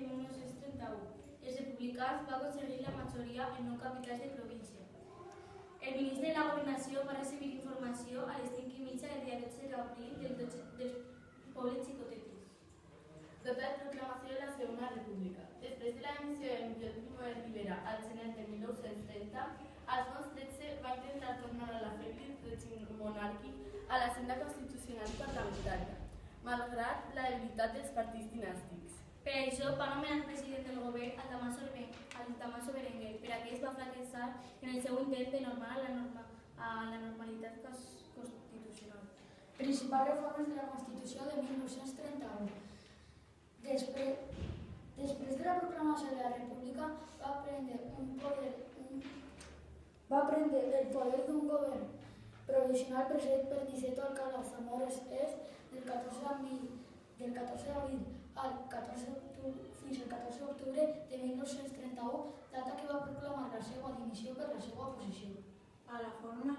1931. Els republicans van aconseguir la majoria en 9 capitals de província. El ministre de la Governació va recibir informació a les 5:30 del dia 12 d'abril dels pobles xicotetes. Data de proclamació de la Segona República. Després de la dimissió de Miguel I de Rivera al gener de 1930, Alfons XIII va intentar tornar a la feble règim monàrquic a la senda constitucional i parlamentària, malgrat la debilitat dels partits dinàstics. Per això va nomenar president del govern al Damaso Berenguer, per a què es va fracassar en el seu intent de normar la normalitat constitucional. Principals reformes de la Constitució de 1931. Després de la proclamació de la República, va prendre el poder d'un govern provisional presidit per 17 alcaldes Zamores Est del 14 d'abril fins al 14 d'octubre de 1931, data que va proclamar la seva dimissió per la seva oposició. A la forma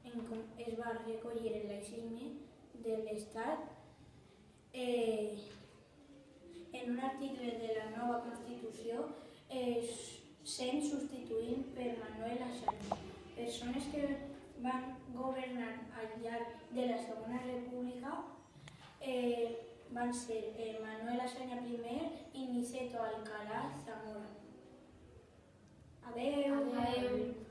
en com es va recollir el laïcisme de l'Estat en un article de la nova Constitució sent substituint per Manuel Azaña. Persones que van governar al llarg de la Segona República van ser Manuel Azaña I i Niceto Alcalá Zamora. Adeu.